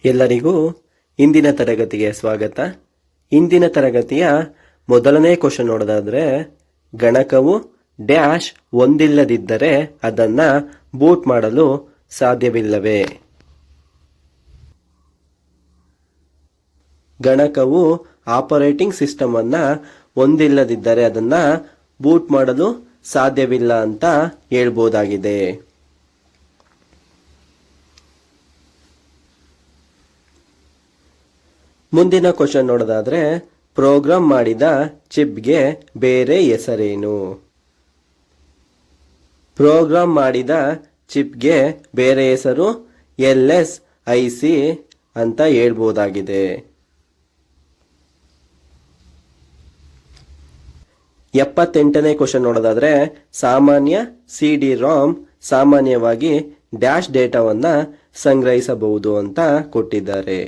ಎಲ್ಲರಿಗೂ ಇಂದಿನ ತರಗತಿಗೆ ಸ್ವಾಗತ. ಇಂದಿನ ತರಗತಿಯ ಮೊದಲನೇ ಕ್ವಶನ್ ನೋಡೋದಾದ್ರೆ, ಗಣಕವು ಡ್ಯಾಶ್ ಒಂದಿಲ್ಲದಿದ್ದರೆ ಅದನ್ನ ಬೂಟ್ ಮಾಡಲು ಸಾಧ್ಯವಿಲ್ಲವೇ? ಗಣಕವು ಆಪರೇಟಿಂಗ್ ಸಿಸ್ಟಮ್ ಅನ್ನ ಹೊಂದಿಲ್ಲದಿದ್ದರೆ ಅದನ್ನ ಬೂಟ್ ಮಾಡಲು ಸಾಧ್ಯವಿಲ್ಲ ಅಂತ ಹೇಳ್ಬೋದಾಗಿದೆ. ಮುಂದಿನ ಕ್ವಶನ್ ನೋಡೋದಾದ್ರೆ, ಪ್ರೋಗ್ರಾಮ್ ಮಾಡಿದ ಚಿಪ್ಗೆ ಬೇರೆ ಹೆಸರೇನು? ಪ್ರೋಗ್ರಾಮ್ ಮಾಡಿದ ಚಿಪ್ಗೆ ಬೇರೆ ಹೆಸರು LSIC ಅಂತ ಹೇಳ್ಬೋದಾಗಿದೆ. 78ನೇ ಕ್ವಶನ್ ನೋಡೋದಾದ್ರೆ, ಸಾಮಾನ್ಯ CD-ROM ಸಾಮಾನ್ಯವಾಗಿ ಡ್ಯಾಶ್ ಡೇಟಾವನ್ನ ಸಂಗ್ರಹಿಸಬಹುದು ಅಂತ ಕೊಟ್ಟಿದ್ದಾರೆ.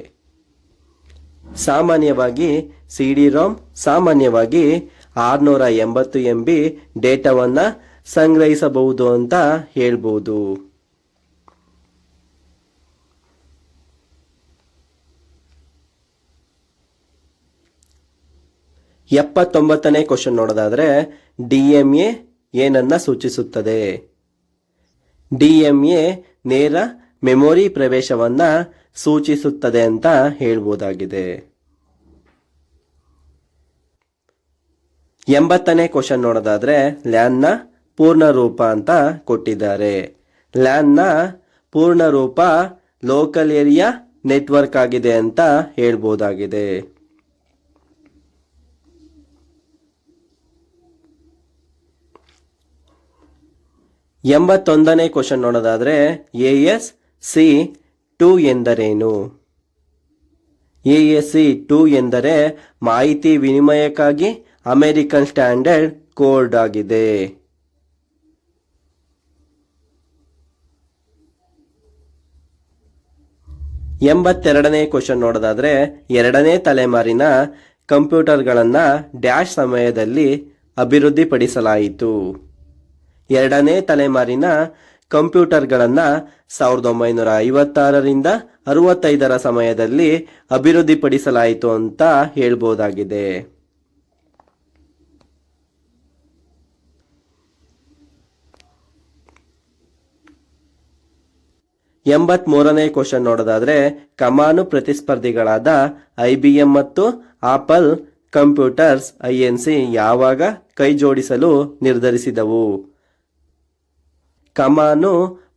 ಸಾಮಾನ್ಯವಾಗಿ CD-ROM ಸಾಮಾನ್ಯವಾಗಿ 680 MB ಡೇಟಾವನ್ನ ಸಂಗ್ರಹಿಸಬಹುದು ಅಂತ ಹೇಳ್ಬೋದು. ಎಪ್ಪತ್ತೊಂಬತ್ತನೇ ಕ್ವಶನ್ ನೋಡೋದಾದ್ರೆ, DMA ಏನನ್ನ ಸೂಚಿಸುತ್ತದೆ? DMA ನೇರ ಮೆಮೊರಿ ಪ್ರವೇಶವನ್ನ ಸೂಚಿಸುತ್ತದೆ ಅಂತ ಹೇಳ್ಬೋದಾಗಿದೆ. 80ನೇ ಕ್ವಶನ್ ನೋಡೋದಾದ್ರೆ, ಲ್ಯಾನ್ನ ಪೂರ್ಣ ರೂಪ ಅಂತ ಕೊಟ್ಟಿದ್ದಾರೆ. ಲ್ಯಾನ್ನ ಪೂರ್ಣ ರೂಪ ಲೋಕಲ್ ಏರಿಯಾ ನೆಟ್ವರ್ಕ್ ಆಗಿದೆ ಅಂತ ಹೇಳ್ಬೋದಾಗಿದೆ. 81ನೇ ಕ್ವಶನ್ ನೋಡೋದಾದ್ರೆ, ASC2 ಎಂದರೇನು? ASC2 ಎಂದರೆ ಮಾಹಿತಿ ವಿನಿಮಯಕ್ಕಾಗಿ ಅಮೆರಿಕನ್ ಸ್ಟ್ಯಾಂಡರ್ಡ್ ಕೋಡ್ ಆಗಿದೆ. 82ನೇ ಕ್ವಶನ್ ನೋಡೋದಾದ್ರೆ, ಎರಡನೇ ತಲೆಮಾರಿನ ಕಂಪ್ಯೂಟರ್ಗಳನ್ನ ಡ್ಯಾಶ್ ಸಮಯದಲ್ಲಿ ಅಭಿವೃದ್ಧಿಪಡಿಸಲಾಯಿತು. ಎರಡನೇ ತಲೆಮಾರಿನ ಕಂಪ್ಯೂಟರ್ಗಳನ್ನು 1956ರಿಂದ 65ರ ಸಮಯದಲ್ಲಿ ಅಭಿವೃದ್ಧಿಪಡಿಸಲಾಯಿತು ಅಂತ ಹೇಳ್ಬೋದಾಗಿದೆ. 83ನೇ ಕ್ವಶನ್ ನೋಡೋದಾದ್ರೆ, ಕಮಾನು ಪ್ರತಿಸ್ಪರ್ಧಿಗಳಾದ IBM ಮತ್ತು ಆಪಲ್ ಕಂಪ್ಯೂಟರ್ಸ್ INC ಯಾವಾಗ ಕೈ ಜೋಡಿಸಲು ನಿರ್ಧರಿಸಿದವು? ಕಮಾನು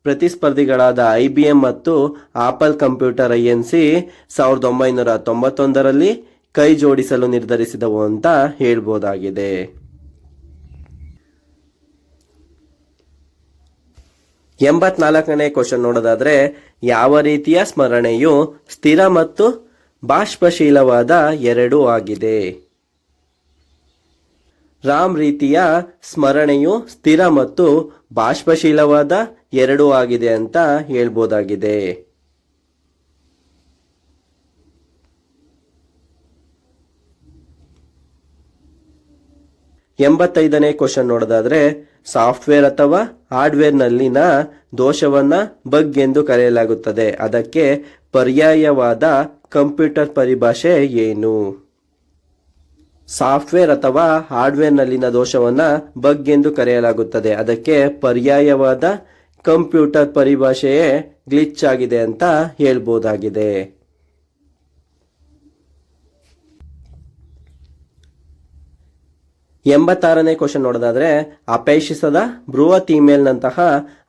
ಪ್ರತಿಸ್ಪರ್ಧಿಗಳಾದ IBM ಮತ್ತು ಆಪಲ್ ಕಂಪ್ಯೂಟರ್ INC 1991ರಲ್ಲಿ ಕೈ ಜೋಡಿಸಲು ನಿರ್ಧರಿಸಿದವು ಅಂತ ಹೇಳ್ಬೋದಾಗಿದೆ. 84ನೇ ಕ್ವಶನ್ ನೋಡೋದಾದ್ರೆ, ಯಾವ ರೀತಿಯ ಸ್ಮರಣೆಯು ಸ್ಥಿರ ಮತ್ತು ಬಾಷ್ಪಶೀಲವಾದ ಎರಡೂ ಆಗಿದೆ? ರಾಮ್ ರೀತಿಯ ಸ್ಮರಣೆಯು ಸ್ಥಿರ ಮತ್ತು ಬಾಷ್ಪಶೀಲವಾದ ಎರಡೂ ಆಗಿದೆ ಅಂತ ಹೇಳ್ಬೋದಾಗಿದೆ. 85ನೇ ಕ್ವಶನ್ ನೋಡೋದಾದ್ರೆ, ಸಾಫ್ಟ್ವೇರ್ ಅಥವಾ ಹಾರ್ಡ್ವೇರ್ನಲ್ಲಿನ ದೋಷವನ್ನ ಬಗ್ ಎಂದು ಕರೆಯಲಾಗುತ್ತದೆ. ಅದಕ್ಕೆ ಪರ್ಯಾಯವಾದ ಕಂಪ್ಯೂಟರ್ ಪರಿಭಾಷೆ ಏನು? ಸಾಫ್ಟ್ವೇರ್ ಅಥವಾ ಹಾರ್ಡ್ವೇರ್ನಲ್ಲಿನ ದೋಷವನ್ನ ಬಗ್ ಎಂದು ಕರೆಯಲಾಗುತ್ತದೆ. ಅದಕ್ಕೆ ಪರ್ಯಾಯವಾದ ಕಂಪ್ಯೂಟರ್ ಪರಿಭಾಷೆಯೇ ಗ್ಲಿಚ್ ಆಗಿದೆ ಅಂತ ಹೇಳ್ಬೋದಾಗಿದೆ. 86ನೇ ಕ್ವಶನ್ ನೋಡೋದಾದ್ರೆ, ಅಪೇಕ್ಷಿಸದ ಬೃಹತ್ ಇಮೇಲ್ನಂತಹ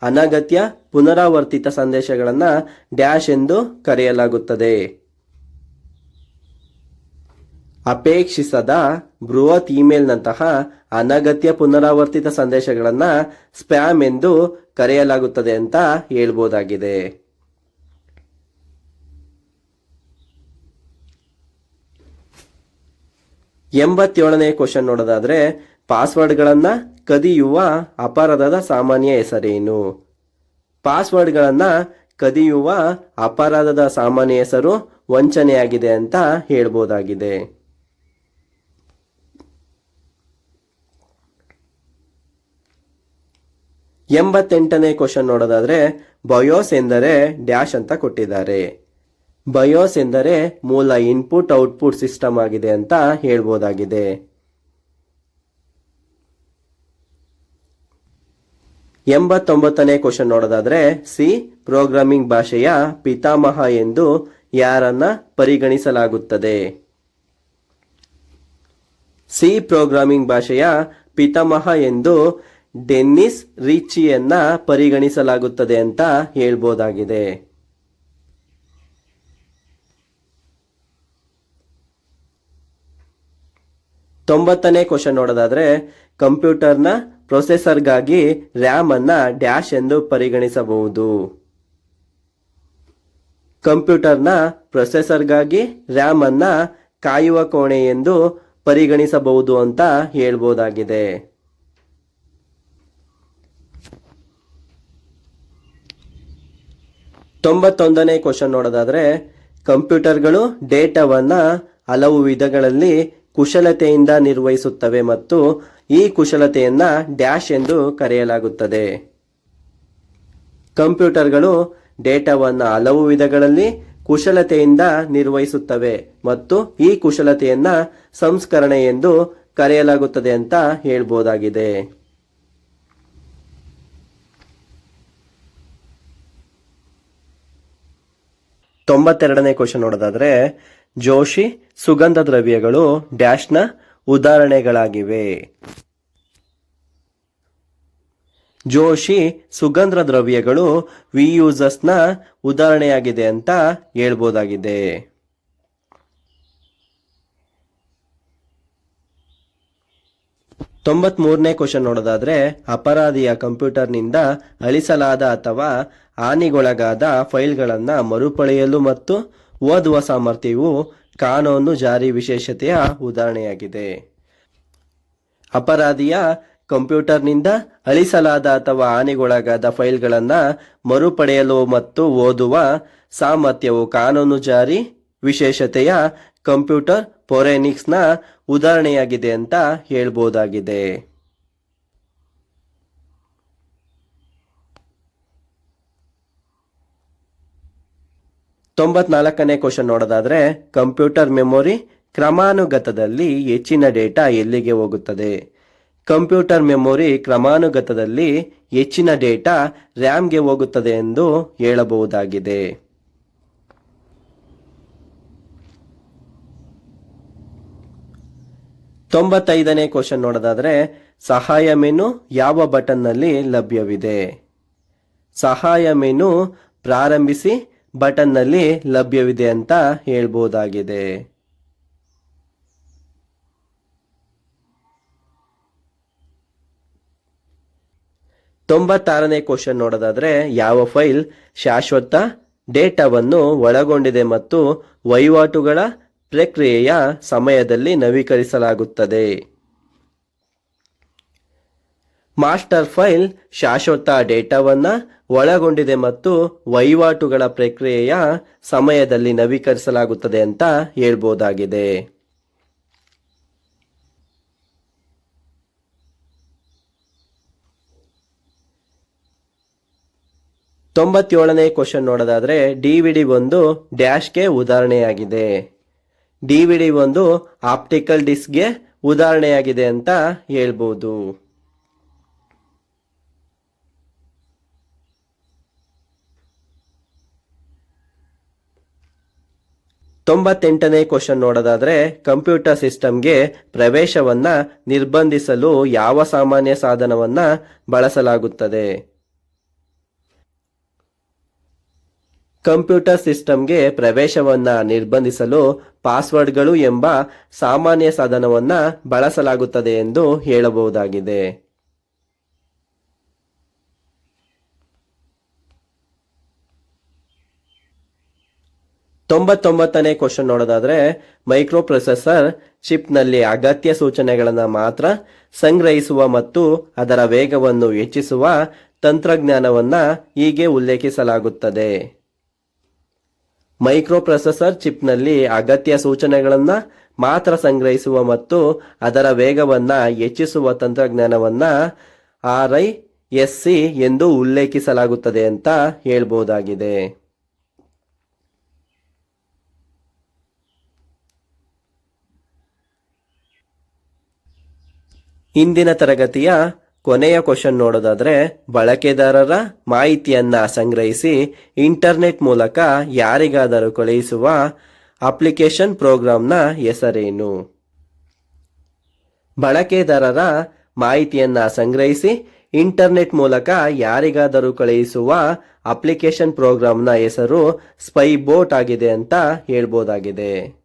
ಅನಗತ್ಯ ಪುನರಾವರ್ತಿತ ಸಂದೇಶಗಳನ್ನ ಡ್ಯಾಶ್ ಎಂದು ಕರೆಯಲಾಗುತ್ತದೆ. ಅಪೇಕ್ಷಿಸದ ಬೃಹತ್ ಇಮೇಲ್ನಂತಹ ಅನಗತ್ಯ ಪುನರಾವರ್ತಿತ ಸಂದೇಶಗಳನ್ನ ಸ್ಪ್ಯಾಮ್ ಎಂದು ಕರೆಯಲಾಗುತ್ತದೆ ಅಂತ ಹೇಳ್ಬೋದಾಗಿದೆ. 87ನೇ ಕ್ವಶನ್ ನೋಡೋದಾದ್ರೆ, ಪಾಸ್ವರ್ಡ್ಗಳನ್ನ ಕದಿಯುವ ಅಪರಾಧದ ಸಾಮಾನ್ಯ ಹೆಸರೇನು? ಪಾಸ್ವರ್ಡ್ಗಳನ್ನ ಕದಿಯುವ ಅಪರಾಧದ ಸಾಮಾನ್ಯ ಹೆಸರು ವಂಚನೆಯಾಗಿದೆ ಅಂತ ಹೇಳ್ಬೋದಾಗಿದೆ. 88ನೇ ಕ್ವಶನ್ ನೋಡೋದಾದ್ರೆ, ಬಯೋಸ್ ಎಂದರೆ ಡ್ಯಾಶ್ ಅಂತ ಕೊಟ್ಟಿದ್ದಾರೆ. ಬಯೋಸ್ ಎಂದರೆ ಮೂಲ ಇನ್ಪುಟ್ ಔಟ್ಪುಟ್ ಸಿಸ್ಟಮ್ ಆಗಿದೆ ಅಂತ ಹೇಳ್ಬೋದಾಗಿದೆ. 89ನೇ ಕ್ವಶನ್ ನೋಡೋದಾದ್ರೆ ಸಿ ಪ್ರೋಗ್ರಾಮಿಂಗ್ ಭಾಷೆಯ ಪಿತಾಮಹ ಎಂದು ಯಾರನ್ನ ಪರಿಗಣಿಸಲಾಗುತ್ತದೆ? ಸಿ ಪ್ರೋಗ್ರಾಮಿಂಗ್ ಭಾಷೆಯ ಪಿತಾಮಹ ಎಂದು ಡೆನ್ನಿಸ್ ರಿಚ್ಚಿಯನ್ನ ಪರಿಗಣಿಸಲಾಗುತ್ತದೆ ಅಂತ ಹೇಳ್ಬೋದಾಗಿದೆ. 90ನೇ ಕ್ವಶನ್ ನೋಡೋದಾದ್ರೆ ಕಂಪ್ಯೂಟರ್ನ ಪ್ರೊಸೆಸರ್ಗಾಗಿ ರ್ಯಾಮ್ ಅನ್ನ ಡ್ಯಾಶ್ ಎಂದು ಪರಿಗಣಿಸಬಹುದು. ಕಂಪ್ಯೂಟರ್ನ ಪ್ರೊಸೆಸರ್ಗಾಗಿ ರ್ಯಾಮ್ ಅನ್ನ ಕಾಯುವ ಕೋಣೆ ಎಂದು ಪರಿಗಣಿಸಬಹುದು ಅಂತ ಹೇಳ್ಬೋದಾಗಿದೆ. 91ನೇ ಕ್ವಶನ್ ನೋಡೋದಾದ್ರೆ ಕಂಪ್ಯೂಟರ್ಗಳು ಡೇಟಾವನ್ನ ಹಲವು ವಿಧಗಳಲ್ಲಿ ಕುಶಲತೆಯಿಂದ ನಿರ್ವಹಿಸುತ್ತವೆ ಮತ್ತು ಈ ಕುಶಲತೆಯನ್ನ ಡ್ಯಾಶ್ ಎಂದು ಕರೆಯಲಾಗುತ್ತದೆ. ಕಂಪ್ಯೂಟರ್ಗಳು ಡೇಟಾವನ್ನು ಹಲವು ವಿಧಗಳಲ್ಲಿ ಕುಶಲತೆಯಿಂದ ನಿರ್ವಹಿಸುತ್ತವೆ ಮತ್ತು ಈ ಕುಶಲತೆಯನ್ನ ಸಂಸ್ಕರಣೆ ಎಂದು ಕರೆಯಲಾಗುತ್ತದೆ ಅಂತ ಹೇಳ್ಬೋದಾಗಿದೆ. 92ನೇ ಕ್ವಶನ್ ನೋಡೋದಾದ್ರೆ ಜೋಶಿ ಸುಗಂಧ ದ್ರವ್ಯಗಳು ಡ್ಯಾಶ್ನ ಉದಾಹರಣೆಗಳಾಗಿವೆ. ಜೋಶಿ ಸುಗಂಧ ದ್ರವ್ಯಗಳು ವಿಯೂಸಸ್ನ ಉದಾಹರಣೆಯಾಗಿದೆ ಅಂತ ಹೇಳ್ಬೋದಾಗಿದೆ. 93ನೇ ಕ್ವಶನ್ ನೋಡೋದಾದ್ರೆ ಅಪರಾಧಿಯ ಕಂಪ್ಯೂಟರ್ನಿಂದ ಅಳಿಸಲಾದ ಅಥವಾ ಹಾನಿಗೊಳಗಾದ ಫೈಲ್ಗಳನ್ನು ಮರುಪಡೆಯಲು ಮತ್ತು ಓದುವ ಸಾಮರ್ಥ್ಯವು ಕಾನೂನು ಜಾರಿ ವಿಶೇಷತೆಯ ಉದಾಹರಣೆಯಾಗಿದೆ. ಅಪರಾಧಿಯ ಕಂಪ್ಯೂಟರ್ನಿಂದ ಅಳಿಸಲಾದ ಅಥವಾ ಹಾನಿಗೊಳಗಾದ ಫೈಲ್ಗಳನ್ನು ಮರುಪಡೆಯಲು ಮತ್ತು ಓದುವ ಸಾಮರ್ಥ್ಯವು ಕಾನೂನು ಜಾರಿ ವಿಶೇಷತೆಯ ಕಂಪ್ಯೂಟರ್ ಫೋರೆನ್ಸಿಕ್ಸ್ನ ಉದಾಹರಣೆಯಾಗಿದೆ ಅಂತ ಹೇಳ್ಬೋದಾಗಿದೆ. 94ನೇ ಕ್ವಶನ್ ನೋಡೋದಾದ್ರೆ ಕಂಪ್ಯೂಟರ್ ಮೆಮೊರಿ ಕ್ರಮಾನುಗತದಲ್ಲಿ ಹೆಚ್ಚಿನ ಡೇಟಾ ಎಲ್ಲಿಗೆ ಹೋಗುತ್ತದೆ? ಕಂಪ್ಯೂಟರ್ ಮೆಮೊರಿ ಕ್ರಮಾನುಗತದಲ್ಲಿ ಹೆಚ್ಚಿನ ಡೇಟಾ ರ್ಯಾಮ್ಗೆ ಹೋಗುತ್ತದೆ ಎಂದು ಹೇಳಬಹುದಾಗಿದೆ. 95ನೇ ಕ್ವಶನ್ ನೋಡೋದಾದ್ರೆ ಸಹಾಯ ಮೆನು ಯಾವ ಬಟನ್ನಲ್ಲಿ ಲಭ್ಯವಿದೆ? ಸಹಾಯ ಮೆನು ಪ್ರಾರಂಭಿಸಿ ಬಟನ್ನಲ್ಲಿ ಲಭ್ಯವಿದೆ ಅಂತ ಹೇಳ್ಬೋದಾಗಿದೆ. 96ನೇ ಕ್ವಶನ್ ನೋಡೋದಾದ್ರೆ ಯಾವ ಫೈಲ್ ಶಾಶ್ವತ ಡೇಟಾವನ್ನು ಒಳಗೊಂಡಿದೆ ಮತ್ತು ವಹಿವಾಟುಗಳ ಪ್ರಕ್ರಿಯೆಯ ಸಮಯದಲ್ಲಿ ನವೀಕರಿಸಲಾಗುತ್ತದೆ? ಮಾಸ್ಟರ್ ಫೈಲ್ ಶಾಶ್ವತ ಡೇಟಾವನ್ನು ಒಳಗೊಂಡಿದೆ ಮತ್ತು ವಹಿವಾಟುಗಳ ಪ್ರಕ್ರಿಯೆಯ ಸಮಯದಲ್ಲಿ ನವೀಕರಿಸಲಾಗುತ್ತದೆ ಅಂತ ಹೇಳ್ಬೋದಾಗಿದೆ. 97ನೇ ಕ್ವಶನ್ ನೋಡೋದಾದ್ರೆ ಡಿವಿಡಿ ಒಂದು ಡ್ಯಾಶ್ಗೆ ಉದಾಹರಣೆಯಾಗಿದೆ. ಡಿವಿಡಿ ಒಂದು ಆಪ್ಟಿಕಲ್ ಡಿಸ್ಕ್ಗೆ ಉದಾಹರಣೆಯಾಗಿದೆ ಅಂತ ಹೇಳ್ಬೋದು. 98ನೇ ಕ್ವಶನ್ ನೋಡೋದಾದ್ರೆ ಕಂಪ್ಯೂಟರ್ ಸಿಸ್ಟಮ್ಗೆ ಪ್ರವೇಶವನ್ನ ನಿರ್ಬಂಧಿಸಲು ಯಾವ ಸಾಮಾನ್ಯ ಸಾಧನವನ್ನ ಬಳಸಲಾಗುತ್ತದೆ? ಕಂಪ್ಯೂಟರ್ ಸಿಸ್ಟಮ್ಗೆ ಪ್ರವೇಶವನ್ನ ನಿರ್ಬಂಧಿಸಲು ಪಾಸ್ವರ್ಡ್ಗಳು ಎಂಬ ಸಾಮಾನ್ಯ ಸಾಧನವನ್ನ ಬಳಸಲಾಗುತ್ತದೆ ಎಂದು ಹೇಳಬಹುದಾಗಿದೆ. 99ನೇ ಕ್ವಶನ್ ನೋಡೋದಾದ್ರೆ ಮೈಕ್ರೋ ಪ್ರೊಸೆಸರ್ ಚಿಪ್ನಲ್ಲಿ ಅಗತ್ಯ ಸೂಚನೆಗಳನ್ನು ಮಾತ್ರ ಸಂಗ್ರಹಿಸುವ ಮತ್ತು ಅದರ ವೇಗವನ್ನು ಹೆಚ್ಚಿಸುವ ತಂತ್ರಜ್ಞಾನವನ್ನ ಹೀಗೆ ಉಲ್ಲೇಖಿಸಲಾಗುತ್ತದೆ. ಮೈಕ್ರೋ ಪ್ರೊಸೆಸರ್ ಚಿಪ್ನಲ್ಲಿ ಅಗತ್ಯ ಸೂಚನೆಗಳನ್ನು ಮಾತ್ರ ಸಂಗ್ರಹಿಸುವ ಮತ್ತು ಅದರ ವೇಗವನ್ನು ಹೆಚ್ಚಿಸುವ ತಂತ್ರಜ್ಞಾನವನ್ನ RISC ಎಂದು ಉಲ್ಲೇಖಿಸಲಾಗುತ್ತದೆ ಅಂತ ಹೇಳ್ಬೋದಾಗಿದೆ. ಇಂದಿನ ತರಗತಿಯ ಕೊನೆಯ ಕ್ವಶನ್ ನೋಡೋದಾದ್ರೆ, ಬಳಕೆದಾರರ ಮಾಹಿತಿಯನ್ನ ಸಂಗ್ರಹಿಸಿ ಇಂಟರ್ನೆಟ್ ಮೂಲಕ ಯಾರಿಗಾದರೂ ಕಳುಹಿಸುವ ಅಪ್ಲಿಕೇಶನ್ ಪ್ರೋಗ್ರಾಂನ ಹೆಸರೇನು? ಬಳಕೆದಾರರ ಮಾಹಿತಿಯನ್ನ ಸಂಗ್ರಹಿಸಿ ಇಂಟರ್ನೆಟ್ ಮೂಲಕ ಯಾರಿಗಾದರೂ ಕಳುಹಿಸುವ ಅಪ್ಲಿಕೇಶನ್ ಪ್ರೋಗ್ರಾಂನ ಹೆಸರು ಸ್ಪೈ ಬೋಟ್ ಆಗಿದೆ ಅಂತ ಹೇಳ್ಬೋದಾಗಿದೆ.